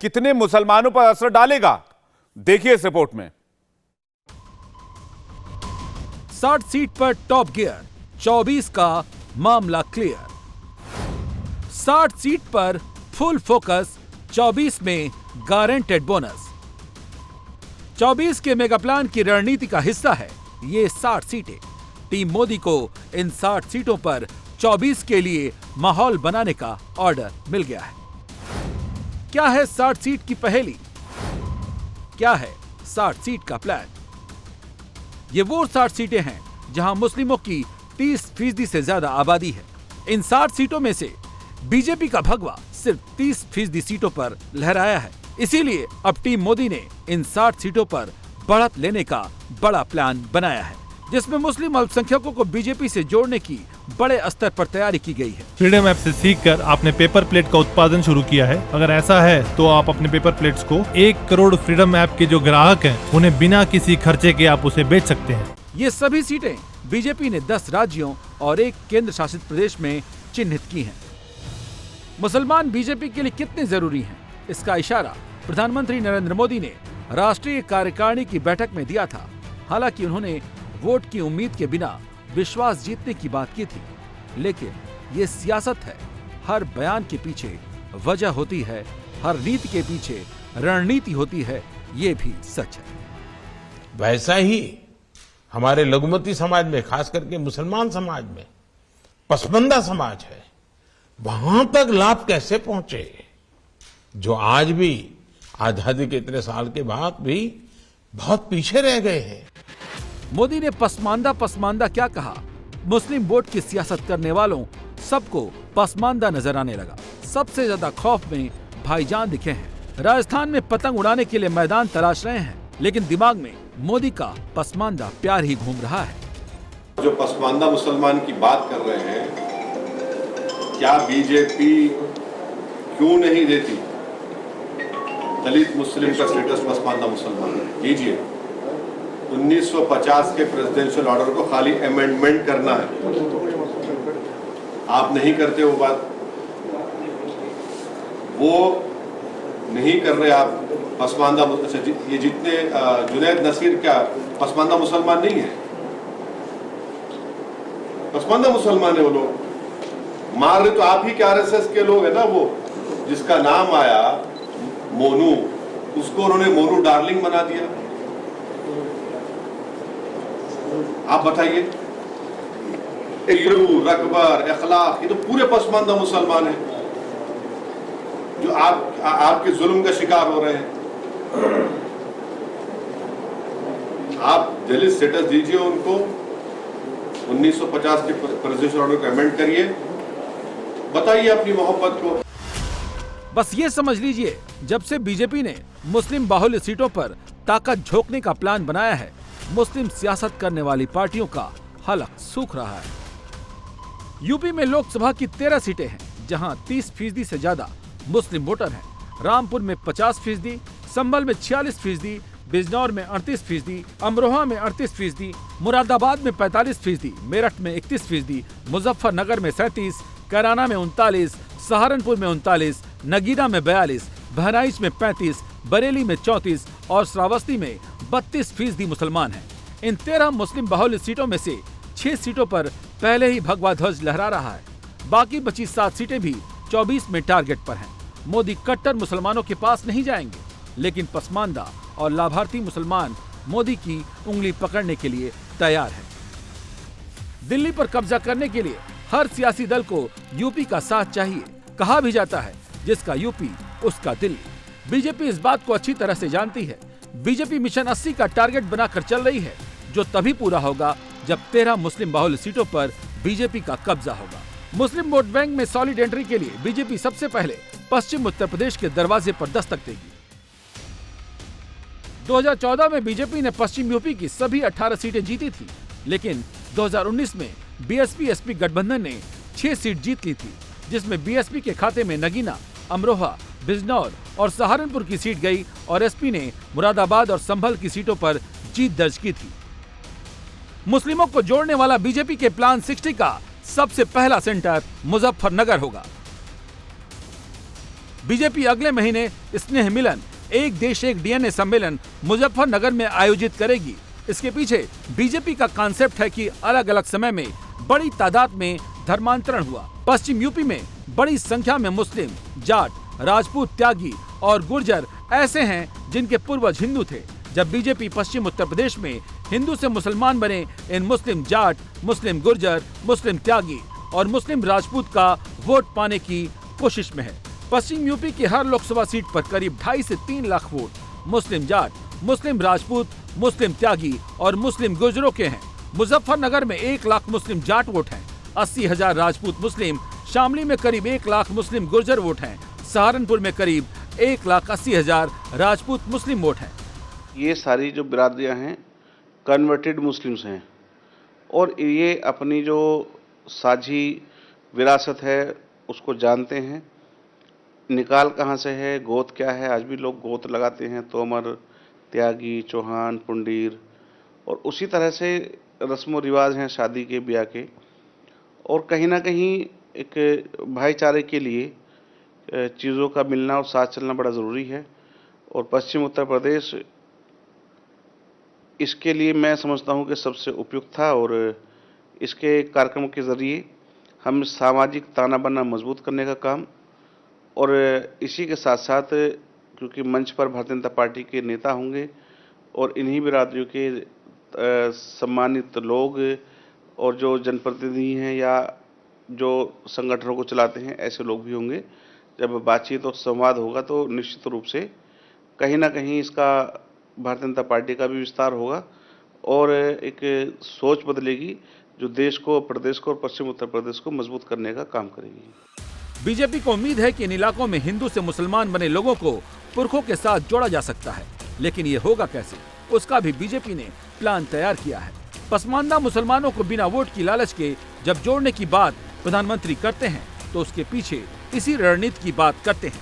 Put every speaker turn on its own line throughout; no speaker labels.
कितने मुसलमानों पर असर डालेगा, देखिए इस रिपोर्ट में।
60 सीट पर टॉप गियर, 24 का मामला क्लियर। 60 सीट पर फुल फोकस, 24 में गारंटेड बोनस। 24 के मेगा प्लान की रणनीति का हिस्सा है ये 60 सीटें। टीम मोदी को इन 60 सीटों पर 24 के लिए माहौल बनाने का ऑर्डर मिल गया है। क्या है 60 सीट की पहेली? क्या है 60 सीट का प्लान? ये वो 60 सीटें हैं जहां मुस्लिमों की 30% से ज्यादा आबादी है। इन 60 सीटों में से बीजेपी का भगवा सिर्फ 30% सीटों पर लहराया है। इसीलिए अब टीम मोदी ने इन 60 सीटों पर बढ़त लेने का बड़ा प्लान बनाया है, जिसमें मुस्लिम अल्पसंख्यकों को बीजेपी से जोड़ने की बड़े स्तर पर तैयारी की गई है।
फ्रीडम ऐप से सीखकर आपने पेपर प्लेट का उत्पादन शुरू किया है। अगर ऐसा है तो आप अपने पेपर प्लेट्स को 1 करोड़ फ्रीडम ऐप के जो ग्राहक हैं उन्हें बिना किसी खर्चे के आप उसे बेच सकते हैं।
ये सभी सीटें बीजेपी ने 10 राज्यों और 1 केंद्र शासित प्रदेश में चिन्हित की हैं। मुसलमान बीजेपी के लिए कितने जरूरी हैं, इसका इशारा प्रधानमंत्री नरेंद्र मोदी ने राष्ट्रीय कार्यकारिणी की बैठक में दिया था। हालांकि उन्होंने वोट की उम्मीद के बिना विश्वास जीतने की बात की थी, लेकिन ये सियासत है। हर बयान के पीछे वजह होती है, हर नीति के पीछे रणनीति होती है, ये भी सच है।
वैसा ही हमारे लघुमती समाज में, खास करके मुसलमान समाज में पसमानदा समाज है, वहां तक लाभ कैसे पहुंचे, जो आज भी आजादी के इतने साल के बाद भी बहुत पीछे रह गए हैं।
मोदी ने पसमानदा क्या कहा? मुस्लिम वोट की सियासत करने वालों सबको पसमानदा नजर आने लगा। सबसे ज्यादा खौफ में भाईजान दिखे हैं। राजस्थान में पतंग उड़ाने के लिए मैदान तलाश रहे हैं, लेकिन दिमाग में मोदी का पसमानदा प्यार ही घूम रहा है।
जो पसमानदा मुसलमान की बात कर रहे हैं, क्या बीजेपी क्यों नहीं देती दलित मुस्लिम का स्टेटस पसमानदा मुसलमान? कीजिए। 1950 के प्रेसिडेंशियल ऑर्डर को खाली अमेंडमेंट करना है। आप नहीं करते वो बात, वो नहीं कर रहे आप। पसमानदा ये जितने जुनैद नसीर क्या पसमानदा मुसलमान नहीं है? पसमानदा मुसलमान है वो लोग। मार रहे तो आप ही के आरएसएस के लोग है ना, वो जिसका नाम आया मोनू, उसको उन्होंने मोनू डार्लिंग बना दिया। आप बताइए, इल्लू, रकबर, इखलाक, ये तो पूरे पसमानदा मुसलमान हैं जो आपके जुल्म का शिकार हो रहे हैं। आप दलित स्टेटस दीजिए उनको, 1950 के प्रेसिडेंशियल ऑर्डर को अमेंड करिए, बताइए अपनी मोहब्बत को।
बस ये समझ लीजिए, जब से बीजेपी ने मुस्लिम बाहुल्य सीटों पर ताकत झोंकने का प्लान बनाया है, मुस्लिम सियासत करने वाली पार्टियों का हलक सूख रहा है। यूपी में लोकसभा की 13 सीटें हैं, जहां 30% से ज्यादा मुस्लिम वोटर हैं। रामपुर में 50%, संभल में 46%, बिजनौर में 38%, अमरोहा में 38%, मुरादाबाद में 45%, मेरठ में 31%, मुजफ्फरनगर में 37%, कैराना में 39%, सहारनपुर में 39%, नगीना में 42%, बहराइच में 35%, बरेली में 34% और श्रावस्ती में 32% मुसलमान हैं। इन 13 मुस्लिम बाहुल्य सीटों में से 6 सीटों पर पहले ही भगवा ध्वज लहरा रहा है। बाकी बची 7 सीटें भी 24 में टारगेट पर हैं। मोदी कट्टर मुसलमानों के पास नहीं जाएंगे, लेकिन पसमानदा और लाभार्थी मुसलमान मोदी की उंगली पकड़ने के लिए तैयार है। दिल्ली पर कब्जा करने के लिए हर सियासी दल को यूपी का साथ चाहिए। कहा भी जाता है, जिसका यूपी उसका दिल्ली। बीजेपी इस बात को अच्छी तरह से जानती है। बीजेपी मिशन 80 का टारगेट बनाकर चल रही है, जो तभी पूरा होगा जब 13 मुस्लिम बाहुल्य सीटों पर बीजेपी का कब्जा होगा। मुस्लिम वोट बैंक में सॉलिड एंट्री के लिए बीजेपी सबसे पहले पश्चिम उत्तर प्रदेश के दरवाजे पर दस्तक देगी। 2014 में बीजेपी ने पश्चिम यूपी की सभी 18 सीटें जीती थी, लेकिन 2019 में बीएसपी-एसपी गठबंधन ने 6 सीट जीत ली थी, जिसमें बीएसपी के खाते में नगीना, अमरोहा, बिजनौर और सहारनपुर की सीट गई और एसपी ने मुरादाबाद और संभल की सीटों पर जीत दर्ज की थी। मुस्लिमों को जोड़ने वाला बीजेपी के प्लान 60 का सबसे पहला सेंटर मुजफ्फरनगर होगा। बीजेपी अगले महीने स्नेह मिलन एक देश एक डीएनए सम्मेलन मुजफ्फरनगर में आयोजित करेगी। इसके पीछे बीजेपी का कॉन्सेप्ट है कि अलग अलग समय में बड़ी तादाद में धर्मांतरण हुआ। पश्चिम यूपी में बड़ी संख्या में मुस्लिम, जाट, राजपूत, त्यागी और गुर्जर ऐसे हैं जिनके पूर्वज हिंदू थे। जब बीजेपी पश्चिम उत्तर प्रदेश में हिंदू से मुसलमान बने इन मुस्लिम जाट, मुस्लिम गुर्जर, मुस्लिम त्यागी और मुस्लिम राजपूत का वोट पाने की कोशिश में है। पश्चिम यूपी की हर लोकसभा सीट पर करीब 2.5 से 3 लाख वोट मुस्लिम जाट, मुस्लिम राजपूत, मुस्लिम त्यागी और मुस्लिम गुर्जरों के हैं। मुजफ्फरनगर में 1 लाख मुस्लिम जाट वोट हैं, 80,000 राजपूत मुस्लिम, शामली में करीब 1 लाख मुस्लिम गुर्जर वोट हैं, सहारनपुर में करीब 1,80,000 राजपूत मुस्लिम वोट हैं।
ये सारी जो बिरादरियां हैं कन्वर्टेड मुस्लिम्स हैं और ये अपनी जो साझी विरासत है उसको जानते हैं। निकाल कहाँ से है, गोत क्या है, आज भी लोग गोत लगाते हैं, तोमर, त्यागी, चौहान, पुंडीर, और उसी तरह से रस्म रिवाज हैं शादी के, ब्याह के। और कहीं ना कहीं एक भाईचारे के लिए चीज़ों का मिलना और साथ चलना बड़ा ज़रूरी है। और पश्चिम उत्तर प्रदेश इसके लिए मैं समझता हूँ कि सबसे उपयुक्त था। और इसके कार्यक्रम के ज़रिए हम सामाजिक ताना बाना मजबूत करने का काम, और इसी के साथ साथ क्योंकि मंच पर भारतीय जनता पार्टी के नेता होंगे और इन्हीं बिरादरियों के सम्मानित लोग और जो जनप्रतिनिधि हैं या जो संगठनों को चलाते हैं ऐसे लोग भी होंगे। जब बातचीत और संवाद होगा तो निश्चित रूप से कहीं ना कहीं इसका भारतीय जनता पार्टी का भी विस्तार होगा और एक सोच बदलेगी जो देश को, प्रदेश को और पश्चिम उत्तर प्रदेश को मजबूत करने का काम करेगी।
बीजेपी को उम्मीद है कि इन इलाकों में हिंदू से मुसलमान बने लोगों को पुरखों के साथ जोड़ा जा सकता है, लेकिन ये होगा कैसे, उसका भी बीजेपी ने प्लान तैयार किया है। पसमानदा मुसलमानों को बिना वोट की लालच के जब जोड़ने की बात प्रधानमंत्री करते हैं तो उसके पीछे इसी रणनीति की बात करते हैं।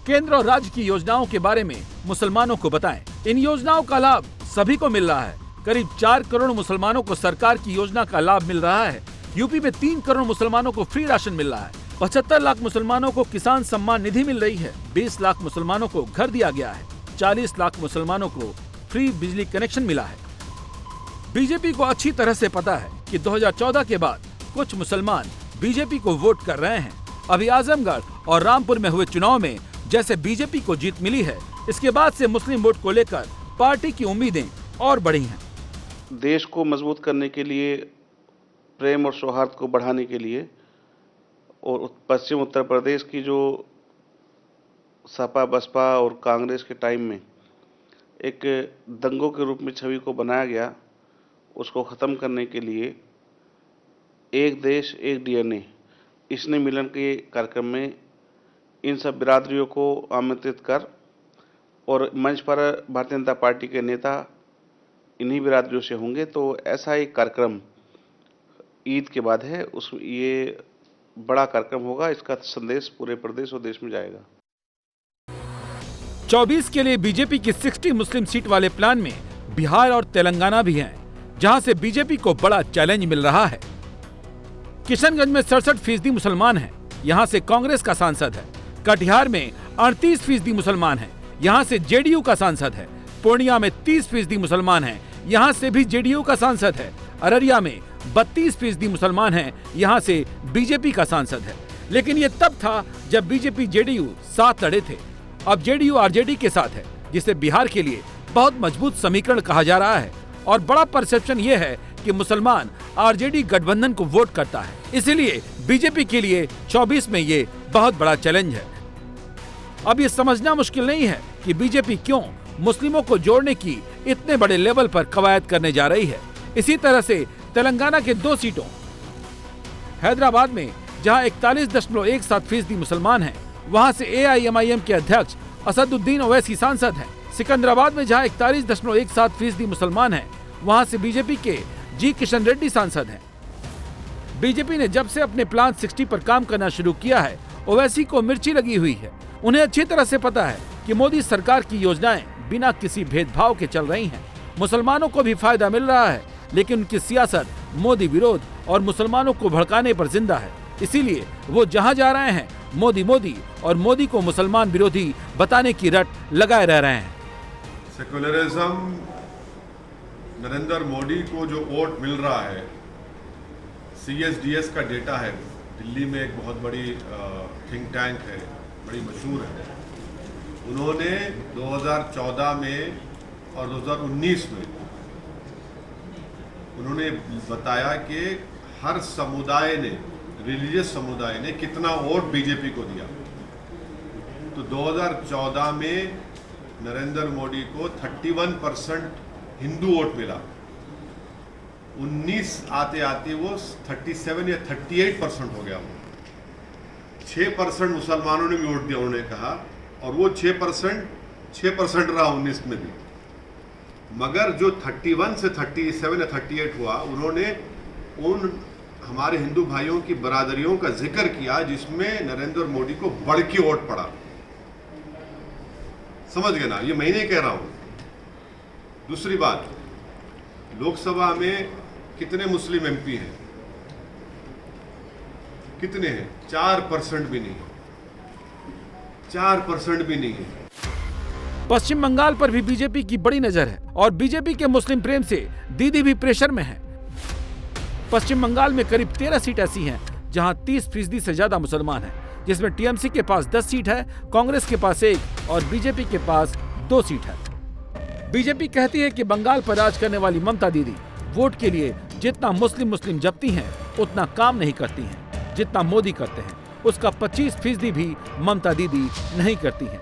केंद्र और राज्य की योजनाओं के बारे में मुसलमानों को बताएं। इन योजनाओं का लाभ सभी को मिल रहा है। करीब 4 करोड़ मुसलमानों को सरकार की योजना का लाभ मिल रहा है। यूपी में 3 करोड़ मुसलमानों को फ्री राशन मिल रहा है। 75 लाख मुसलमानों को किसान सम्मान निधि मिल रही है। 20 लाख मुसलमानों को घर दिया गया है। 40 लाख मुसलमानों को फ्री बिजली कनेक्शन मिला है। बीजेपी को अच्छी तरह से पता है कि 2014 के बाद कुछ मुसलमान बीजेपी को वोट कर रहे हैं। अभी आजमगढ़ और रामपुर में हुए चुनाव में जैसे बीजेपी को जीत मिली है, इसके बाद से मुस्लिम वोट को लेकर पार्टी की उम्मीदें और बढ़ी हैं।
देश को मजबूत करने के लिए, प्रेम और सौहार्द को बढ़ाने के लिए और पश्चिम उत्तर प्रदेश की जो सपा, बसपा और कांग्रेस के टाइम में एक दंगों के रूप में छवि को बनाया गया, उसको ख़त्म करने के लिए एक देश एक डीएनए इसने मिलन के कार्यक्रम में इन सब बिरादरियों को आमंत्रित कर और मंच पर भारतीय जनता पार्टी के नेता इन्हीं बिरादरियों से होंगे। तो ऐसा एक कार्यक्रम ईद के बाद है, ये बड़ा कार्यक्रम होगा। इसका संदेश पूरे प्रदेश और देश में जाएगा।
24 के लिए बीजेपी की 60 मुस्लिम सीट वाले प्लान में बिहार और तेलंगाना भी हैं, जहां से बीजेपी को बड़ा चैलेंज मिल रहा है। किशनगंज में 67% मुसलमान हैं, यहां से कांग्रेस का सांसद है। कटिहार में 38% मुसलमान हैं, यहां से जेडीयू का सांसद है। पूर्णिया में 30% मुसलमान हैं, यहां से भी जेडीयू का सांसद है। अररिया में 32% मुसलमान हैं, यहां से बीजेपी का सांसद है। लेकिन ये तब था जब बीजेपी जेडीयू साथ लड़े थे। अब जेडीयू आरजेडी के साथ है, जिसे बिहार के लिए बहुत मजबूत समीकरण कहा जा रहा है। और बड़ा परसेप्शन ये है कि मुसलमान आरजेडी गठबंधन को वोट करता है। इसीलिए बीजेपी के लिए 24 में ये बहुत बड़ा चैलेंज है। अब ये समझना मुश्किल नहीं है कि बीजेपी क्यों मुस्लिमों को जोड़ने की इतने बड़े लेवल पर कवायद करने जा रही है। इसी तरह से तेलंगाना के 2 सीटों, हैदराबाद में जहां 41.17% मुसलमान हैं, वहां से एआईएमआईएम के अध्यक्ष असदुद्दीन ओवैसी सांसद हैं। सिकंदराबाद में जहां 41.17% मुसलमान हैं, वहां से बीजेपी के जी किशन रेड्डी सांसद हैं। बीजेपी ने जब से अपने प्लान 60 पर काम करना शुरू किया है, ओवैसी को मिर्ची लगी हुई है। उन्हें अच्छी तरह से पता है कि मोदी सरकार की योजनाएं बिना किसी भेदभाव के चल रही हैं। मुसलमानों को भी फायदा मिल रहा है, लेकिन उनकी सियासत मोदी विरोध और मुसलमानों को भड़काने पर जिंदा है। इसीलिए वो जहां जा रहे हैं मोदी मोदी और मोदी को मुसलमान विरोधी बताने की रट लगाए रह रहे हैं।
सेकुलरिज्म, नरेंद्र मोदी को जो वोट मिल रहा है, CSDS का डेटा है, दिल्ली में एक बहुत बड़ी थिंक टैंक है, बड़ी मशहूर है। उन्होंने 2014 में और 2019 में उन्होंने बताया कि हर समुदाय ने, रिलीजियस समुदाय ने कितना वोट बीजेपी को दिया। तो 2014 में नरेंद्र मोदी को 31% हिंदू वोट मिला। 19 आते आते वो 37 या 38% हो गया। वो 6% मुसलमानों ने भी वोट दिया, उन्होंने कहा, और वो 6% रहा 19 में भी। मगर जो 31 से 37 या 38 हुआ, उन्होंने उन हमारे हिंदू भाइयों की बरादरियों का जिक्र किया जिसमें नरेंद्र मोदी को बढ़ के वोट पड़ा। समझ गए ना, ये मैं नहीं कह रहा हूं। दूसरी बात, लोकसभा में कितने मुस्लिम MP हैं? कितने हैं? 4% भी नहीं, 4% भी नहीं है।
पश्चिम बंगाल पर भी बीजेपी की बड़ी नजर है और बीजेपी के मुस्लिम प्रेम से दीदी भी प्रेशर में है। पश्चिम बंगाल में करीब 13 सीट ऐसी हैं जहां 30% से ज्यादा मुसलमान हैं, जिसमें TMC के पास 10 सीट है, कांग्रेस के पास 1 और बीजेपी के पास 2 सीट है। बीजेपी कहती है कि बंगाल पर राज करने वाली ममता दीदी वोट के लिए जितना मुस्लिम जपती हैं उतना काम नहीं करती हैं। जितना मोदी करते हैं उसका 25% भी ममता दीदी नहीं करती हैं।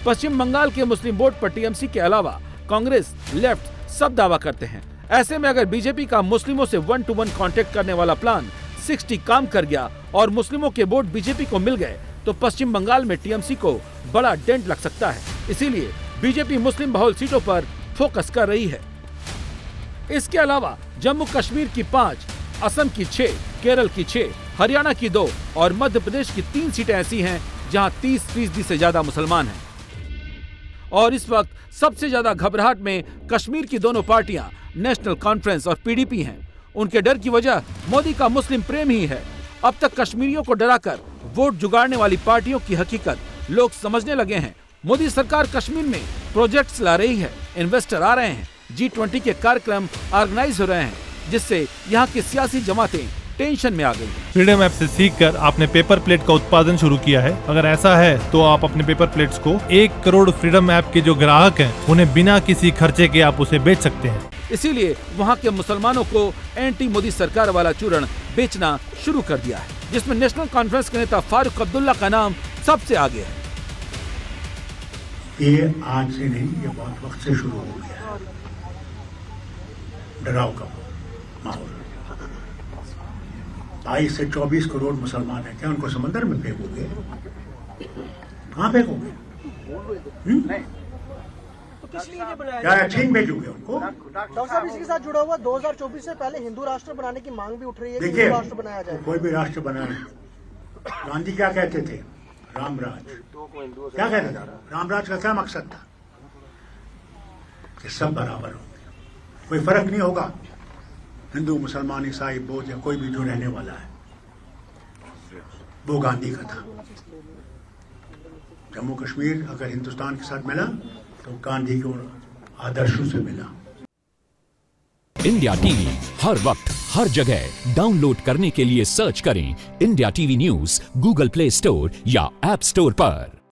पश्चिम बंगाल के मुस्लिम वोट पर TMC के अलावा कांग्रेस, लेफ्ट सब दावा करते हैं। ऐसे में अगर बीजेपी का मुस्लिमों से 1-to-1 कांटेक्ट करने वाला प्लान 60 काम कर गया और मुस्लिमों के वोट बीजेपी को मिल गए तो पश्चिम बंगाल में TMC को बड़ा डेंट लग सकता है। इसीलिए बीजेपी मुस्लिम बहुल सीटों पर फोकस कर रही है। इसके अलावा जम्मू कश्मीर की 5, असम की 6, केरल की 6, हरियाणा की 2 और मध्य प्रदेश की 3 सीटें ऐसी हैं जहां 30% से ज्यादा मुसलमान हैं। और इस वक्त सबसे ज्यादा घबराहट में कश्मीर की दोनों पार्टियां नेशनल कॉन्फ्रेंस और PDP हैं। उनके डर की वजह मोदी का मुस्लिम प्रेम ही है। अब तक कश्मीरियों को डराकर वोट जुगाड़ने वाली पार्टियों की हकीकत लोग समझने लगे हैं। मोदी सरकार कश्मीर में प्रोजेक्ट्स ला रही है, इन्वेस्टर आ रहे हैं, G20 के कार्यक्रम ऑर्गेनाइज हो रहे हैं, जिससे यहाँ की सियासी जमातें टेंशन में आ गई।
फ्रीडम ऐप से सीखकर आपने पेपर प्लेट का उत्पादन शुरू किया है। अगर ऐसा है तो आप अपने पेपर प्लेट्स को 1 करोड़ फ्रीडम ऐप के जो ग्राहक हैं उन्हें बिना किसी खर्चे के आप उसे बेच सकते हैं।
इसीलिए वहाँ के मुसलमानों को एंटी मोदी सरकार वाला चूर्ण बेचना शुरू कर दिया है, जिसमें नेशनल कॉन्फ्रेंस के नेता फारूक अब्दुल्ला का नाम सबसे आगे है।
ये आज से नहीं, ये बहुत वक्त से शुरू हो गया है डराव का माहौल। 22 से 24 करोड़ मुसलमान हैं, क्या उनको समंदर में फेंकोगे? कहाँ फेंकोगे? क्या छीन भेजोगे उनको?
डॉक्टर साहब, इसी के साथ जुड़ा हुआ 2024 से पहले हिंदू राष्ट्र बनाने की मांग भी उठ रही है।
देखिए,
राष्ट्र बनाया जाए,
कोई भी राष्ट्र बनाए। गांधी क्या कहते थे? रामराज। क्या कहते थे? रामराज का क्या मकसद था? कि सब बराबर होंगे, कोई फर्क नहीं होगा, हिंदू, मुसलमान, ईसाई, बौद्ध या कोई भी जो रहने वाला है। वो गांधी का था। जम्मू कश्मीर अगर हिंदुस्तान के साथ मिला तो गांधी के आदर्शों से मिला।
इंडिया टीवी हर वक्त हर जगह डाउनलोड करने के लिए सर्च करें India TV news Google play store या ऐप स्टोर पर।